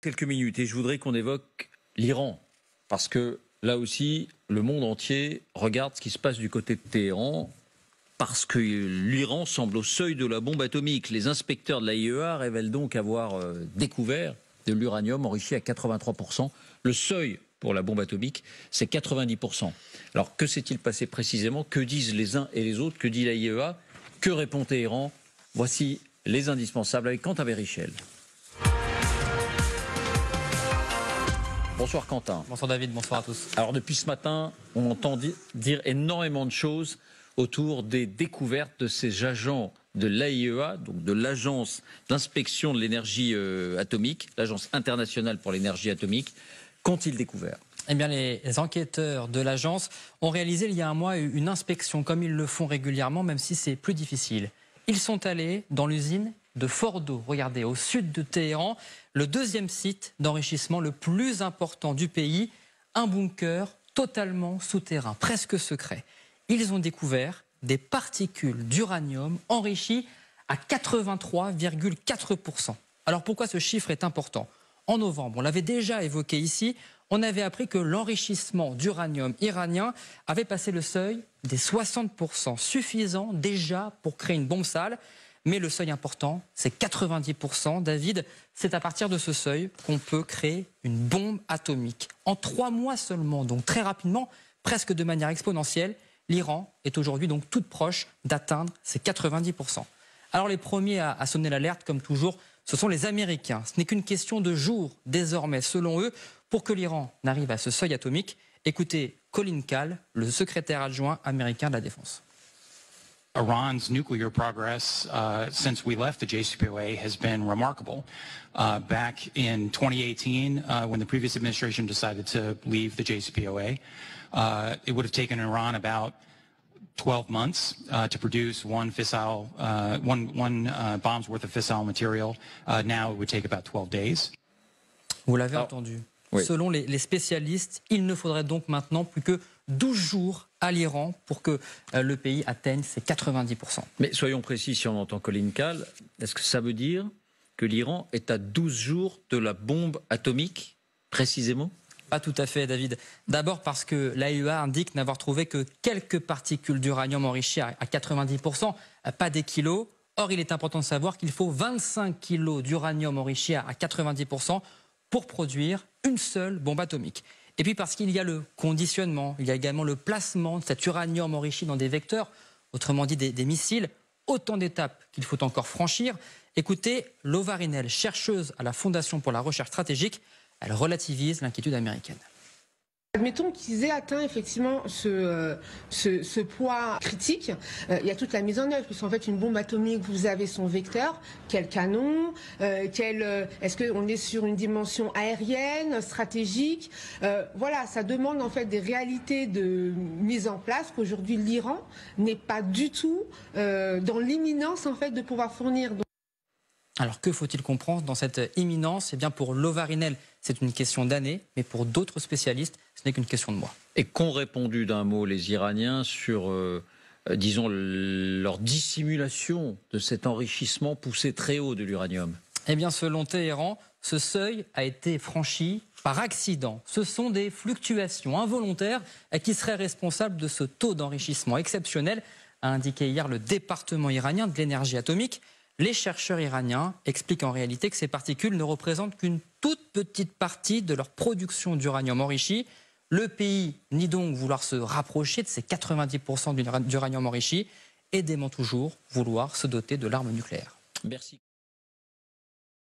Quelques minutes et je voudrais qu'on évoque l'Iran parce que là aussi le monde entier regarde ce qui se passe du côté de Téhéran parce que l'Iran semble au seuil de la bombe atomique. Les inspecteurs de l'AIEA révèlent donc avoir découvert de l'uranium enrichi à 83%. Le seuil pour la bombe atomique, c'est 90%. Alors que s'est-il passé précisément? Que disent les uns et les autres? Que dit l'AIEA? Que répond Téhéran? Voici les indispensables avec Quentin Verichel. Bonsoir Quentin. Bonsoir David, bonsoir à tous. Alors depuis ce matin, on entend dire énormément de choses autour des découvertes de ces agents de l'AIEA, donc de l'Agence d'inspection de l'énergie atomique, l'Agence internationale pour l'énergie atomique. Qu'ont-ils découvert? Eh bien, les enquêteurs de l'agence ont réalisé il y a un mois une inspection, comme ils le font régulièrement, même si c'est plus difficile. Ils sont allés dans l'usine de Fordo, regardez, au sud de Téhéran, le deuxième site d'enrichissement le plus important du pays, un bunker totalement souterrain, presque secret. Ils ont découvert des particules d'uranium enrichies à 83,4%. Alors pourquoi ce chiffre est important? En novembre, on l'avait déjà évoqué ici, on avait appris que l'enrichissement d'uranium iranien avait passé le seuil des 60%, suffisant déjà pour créer une bombe sale. Mais le seuil important, c'est 90%. David, c'est à partir de ce seuil qu'on peut créer une bombe atomique. En 3 mois seulement, donc très rapidement, presque de manière exponentielle, l'Iran est aujourd'hui donc toute proche d'atteindre ces 90%. Alors les premiers à sonner l'alerte, comme toujours, ce sont les Américains. Ce n'est qu'une question de jours, désormais, selon eux, pour que l'Iran n'arrive à ce seuil atomique. Écoutez Colin Kahl, le secrétaire adjoint américain de la Défense. Iran's nuclear progress since we left the JCPOA has been remarkable. Back in 2018, when the previous administration decided to leave the JCPOA, it would have taken Iran about 12 months to produce one bomb's worth of fissile material. Now it would take about 12 days. Vous l'avez entendu. Oui. Selon les spécialistes, il ne faudrait donc maintenant plus que 12 jours à l'Iran pour que le pays atteigne ses 90%. Mais soyons précis, si on entend Colin Kahl, est-ce que ça veut dire que l'Iran est à 12 jours de la bombe atomique, précisément? Pas tout à fait, David. D'abord parce que l'AIEA indique n'avoir trouvé que quelques particules d'uranium enrichies à 90%, pas des kilos. Or, il est important de savoir qu'il faut 25 kilos d'uranium enrichi à 90% pour produire une seule bombe atomique. Et puis parce qu'il y a le conditionnement, il y a également le placement de cet uranium enrichi dans des vecteurs, autrement dit des missiles, autant d'étapes qu'il faut encore franchir. Écoutez, Lova Rinel, chercheuse à la Fondation pour la recherche stratégique, elle relativise l'inquiétude américaine. Admettons qu'ils aient atteint effectivement ce poids critique, il y a toute la mise en œuvre, puisqu'en fait une bombe atomique, vous avez son vecteur, quel canon, est-ce qu'on est sur une dimension aérienne, stratégique, voilà, ça demande en fait des réalités de mise en place qu'aujourd'hui l'Iran n'est pas du tout dans l'imminence en fait de pouvoir fournir. Alors que faut-il comprendre dans cette imminence? Eh bien pour Lova Rinel, c'est une question d'années, mais pour d'autres spécialistes, ce n'est qu'une question de mois. Et qu'ont répondu d'un mot les Iraniens sur, disons, leur dissimulation de cet enrichissement poussé très haut de l'uranium? Eh bien selon Téhéran, ce seuil a été franchi par accident. Ce sont des fluctuations involontaires qui seraient responsables de ce taux d'enrichissement exceptionnel, a indiqué hier le département iranien de l'énergie atomique. Les chercheurs iraniens expliquent en réalité que ces particules ne représentent qu'une toute petite partie de leur production d'uranium enrichi. Le pays nie donc vouloir se rapprocher de ces 90% d'uranium enrichi et dément toujours vouloir se doter de l'arme nucléaire. Merci.